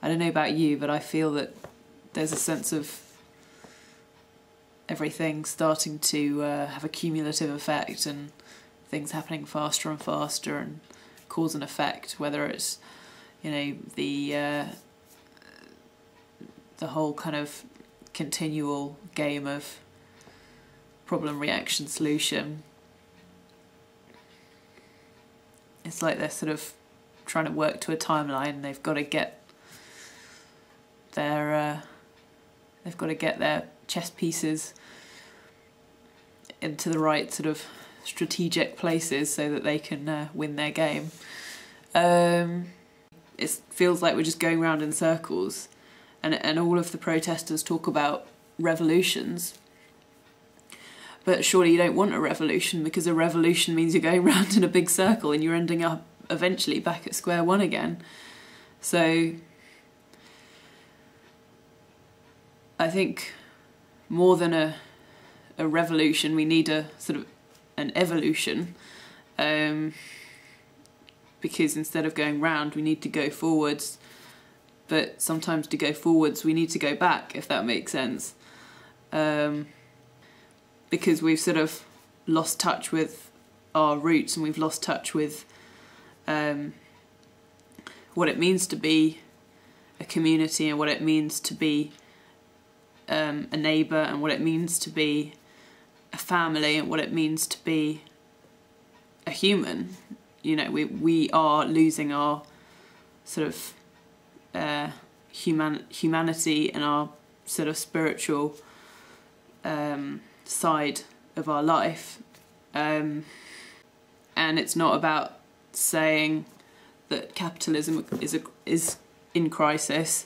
I don't know about you, but I feel that there's a sense of everything starting to have a cumulative effect, and things happening faster and faster, and cause and effect, whether it's, you know, the whole kind of continual game of problem, reaction, solution. It's like they're sort of trying to work to a timeline. They've got to get their chess pieces into the right sort of strategic places so that they can win their game. It feels like we're just going round in circles, and all of the protesters talk about revolutions. But surely you don't want a revolution, because a revolution means you're going round in a big circle and you're ending up eventually back at square one again. So I think more than a revolution, we need a sort of an evolution, because instead of going round we need to go forwards, but sometimes to go forwards we need to go back, if that makes sense. Because we've sort of lost touch with our roots, and we've lost touch with what it means to be a community, and what it means to be a neighbour, and what it means to be a family, and what it means to be a human. You know, we are losing our sort of humanity and our sort of spiritual side of our life, and it's not about saying that capitalism is in crisis,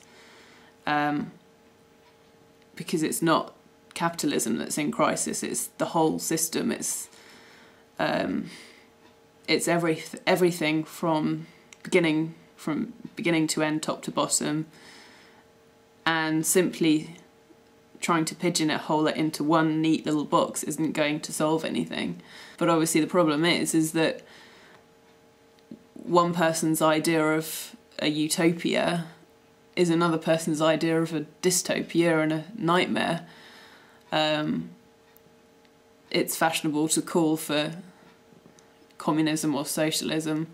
because it's not capitalism that's in crisis. It's the whole system. It's everything from beginning to end, top to bottom, and simply trying to pigeonhole it into one neat little box isn't going to solve anything. But obviously the problem is that one person's idea of a utopia is another person's idea of a dystopia and a nightmare. It's fashionable to call for communism or socialism,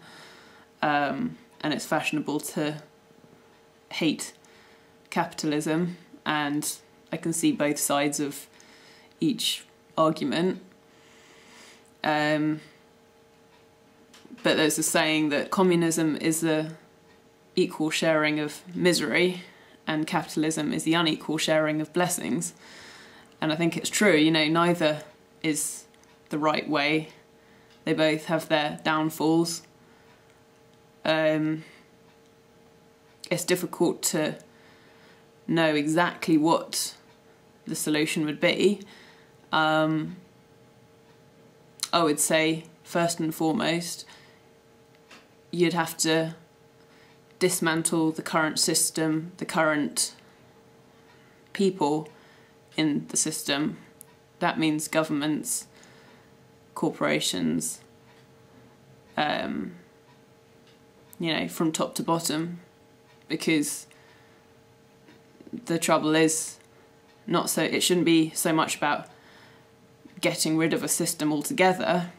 and it's fashionable to hate capitalism, and I can see both sides of each argument. But there's a saying that communism is the equal sharing of misery, and capitalism is the unequal sharing of blessings. And I think it's true, you know, neither is the right way. They both have their downfalls. It's difficult to know exactly what the solution would be. I would say, first and foremost, you'd have to dismantle the current system, the current people in the system. That means governments, corporations, you know, from top to bottom, because the trouble is it shouldn't be so much about getting rid of a system altogether,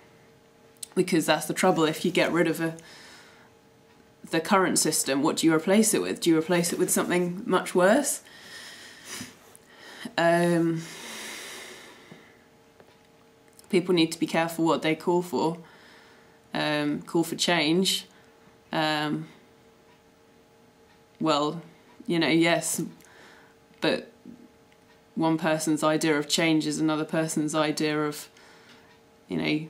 because that's the trouble. If you get rid of the current system, what do you replace it with? Do you replace it with something much worse? People need to be careful what they call for change. Well, you know, yes, but one person's idea of change is another person's idea of, you know,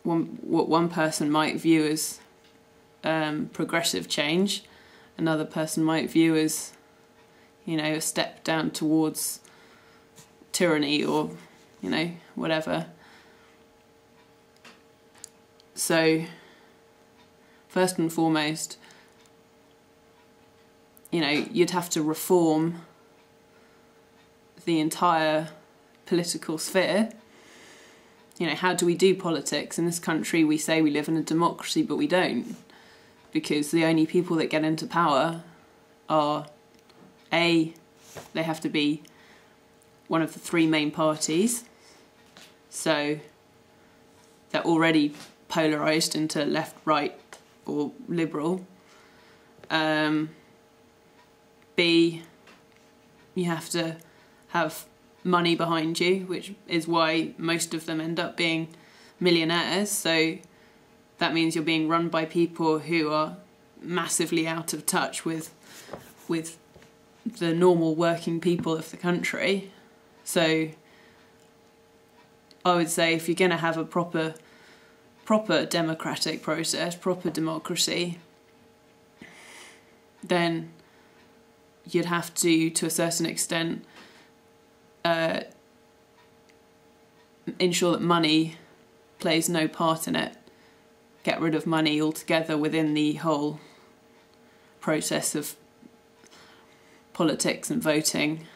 what one person might view as progressive change, another person might view as, you know, a step down towards tyranny, or, you know, whatever. So, first and foremost, you know, you'd have to reform the entire political sphere. You know, how do we do politics? In this country we say we live in a democracy, but we don't. because the only people that get into power are they have to be one of the three main parties, so they're already polarised into left, right or liberal. B, you have to have money behind you, which is why most of them end up being millionaires. So that means you're being run by people who are massively out of touch with the normal working people of the country. So I would say if you're going to have a proper democratic process, proper democracy, then you'd have to a certain extent, ensure that money plays no part in it. Get rid of money altogether within the whole process of politics and voting.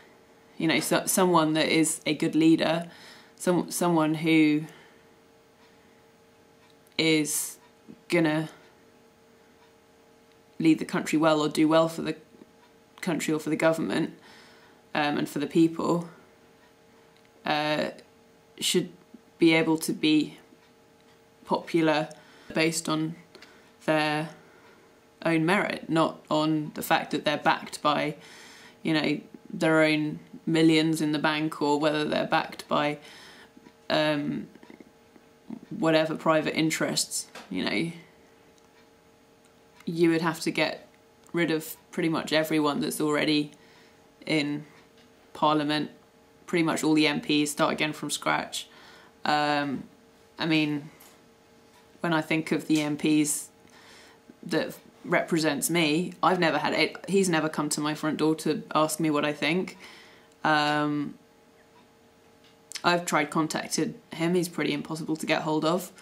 You know, someone that is a good leader, someone who is gonna lead the country well or do well for the country or for the government, and for the people, should be able to be popular based on their own merit, not on the fact that they're backed by, you know, their own millions in the bank, or whether they're backed by whatever private interests. You know, you would have to get rid of pretty much everyone that's already in Parliament, pretty much all the MPs, start again from scratch. I mean, when I think of the MPs that represents me, I've never had it. He's never come to my front door to ask me what I think. I've tried contacting him. He's pretty impossible to get hold of.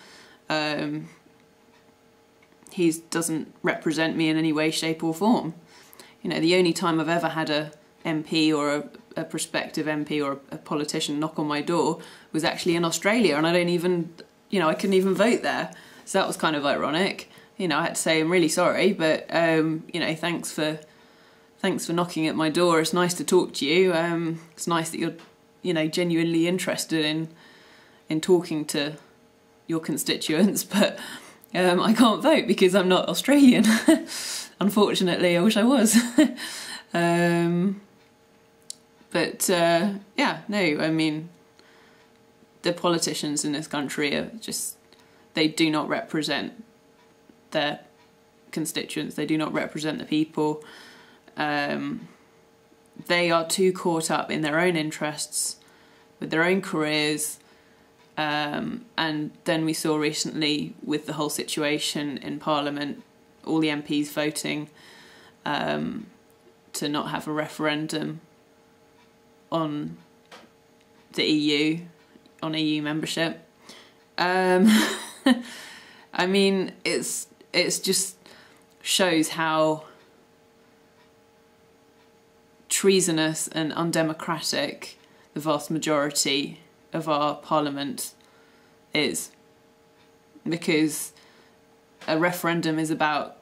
He doesn't represent me in any way, shape or form. You know, the only time I've ever had a MP or a prospective MP or a politician knock on my door was actually in Australia, and I don't even, you know, I couldn't even vote there. So that was kind of ironic. You know, I had to say I'm really sorry, but you know, thanks for knocking at my door. It's nice to talk to you. It's nice that you're, you know, genuinely interested in talking to your constituents, but I can't vote because I'm not Australian. Unfortunately, I wish I was. Yeah, no, I mean, the politicians in this country are just, they do not represent their constituents. They do not represent the people. They are too caught up in their own interests, with their own careers. And then we saw recently with the whole situation in Parliament, all the MPs voting to not have a referendum on the EU, on EU membership. I mean, it's just shows how treasonous and undemocratic the vast majority of our parliament is, because a referendum is about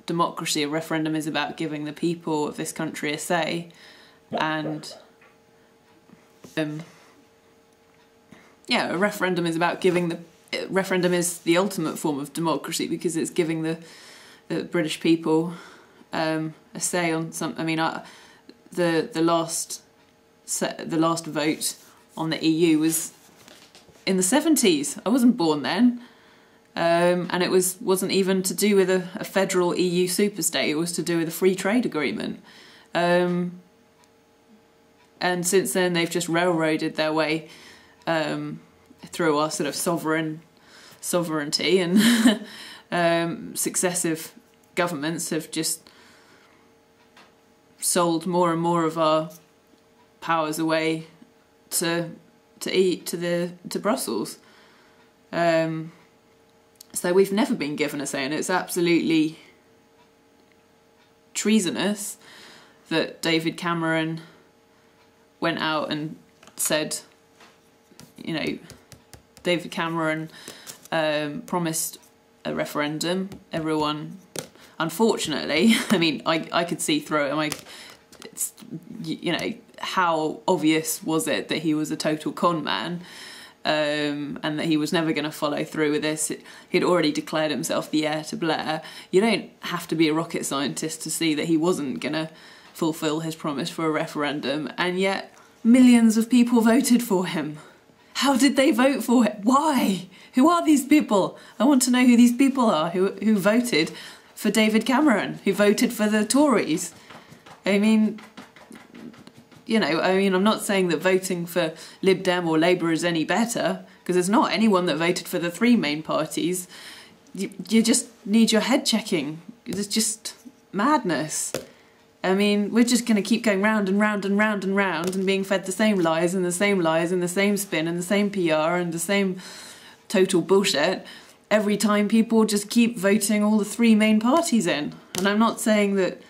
democracy. A referendum is about giving the people of this country a say, and yeah, a referendum is about giving the referendum is the ultimate form of democracy, because it's giving the British people a say on some. I mean, the last vote on the EU was in the 70s. I wasn't born then, and it wasn't even to do with a federal EU superstate. It was to do with a free trade agreement, and since then they've just railroaded their way through our sort of sovereignty, and successive governments have just sold more and more of our powers away to Brussels. So we've never been given a say, and it's absolutely treasonous that David Cameron went out and said, you know, David Cameron promised a referendum. Everyone unfortunately, I mean, I could see through it. It's, you know, how obvious was it that he was a total con man, and that he was never going to follow through with this. He'd already declared himself the heir to Blair. You don't have to be a rocket scientist to see that he wasn't going to fulfil his promise for a referendum, and yet millions of people voted for him. How did they vote for him? Why? Who are these people? I want to know who these people are who voted for David Cameron, who voted for the Tories. I mean, you know, I'm not saying that voting for Lib Dem or Labour is any better, because it's not. Anyone that voted for the three main parties, you just need your head checking. It's just madness. I mean, we're just going to keep going round and round and round and round and being fed the same lies and the same lies and the same spin and the same PR and the same total bullshit every time people just keep voting all the three main parties in. And I'm not saying that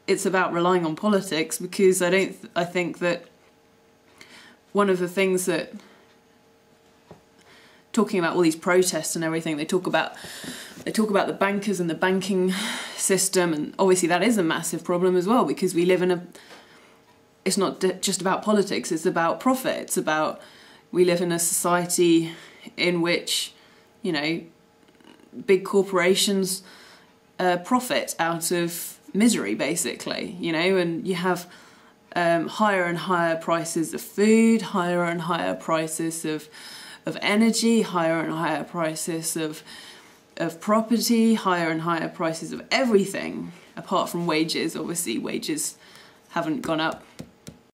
it's about relying on politics, because I think that one of the things that, talking about all these protests and everything, they talk about the bankers and the banking system, and obviously that is a massive problem as well, because we live in it's not just about politics, it's about profit. It's about, we live in a society in which, you know, big corporations profit out of misery, basically, you know, and you have higher and higher prices of food, higher and higher prices of energy, higher and higher prices of property, higher and higher prices of everything, apart from wages. Obviously wages haven't gone up